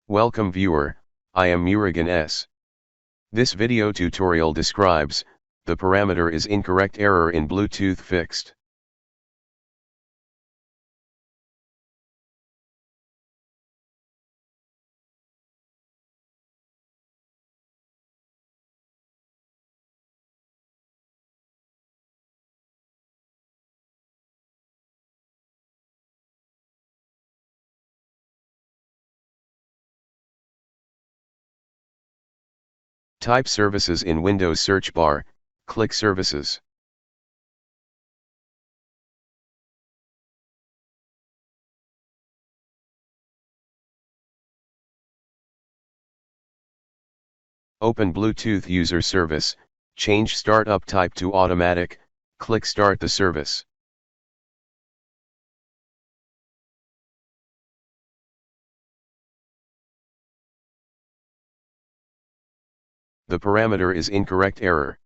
Welcome viewer, I am Murugan S. This video tutorial describes, the parameter is incorrect error in Bluetooth fixed. Type services in Windows search bar, click Services. Open Bluetooth user service, change startup type to automatic, click Start the service. The parameter is incorrect error.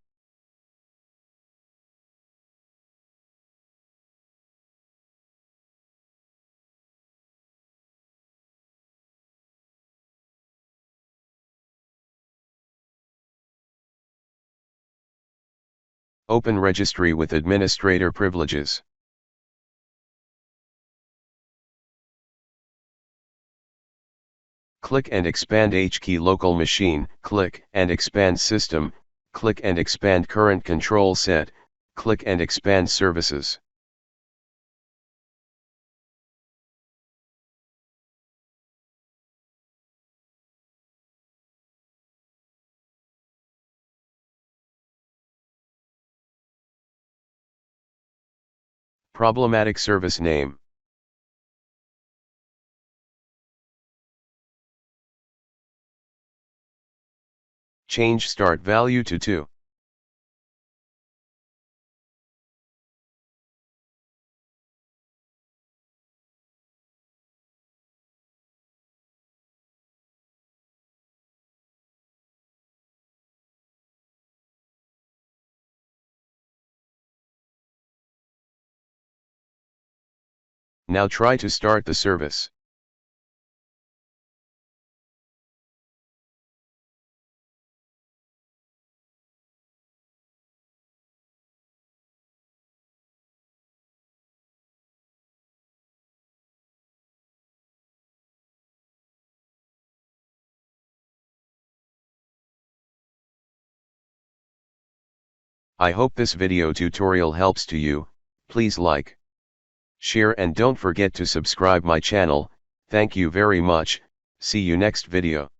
Open Registry with administrator privileges. Click and expand H-key local machine, click and expand system, click and expand current control set, click and expand services. Problematic service name. Change start value to 2. Now try to start the service. I hope this video tutorial helps to you. Please like, share and don't forget to subscribe my channel. Thank you very much. See you next video.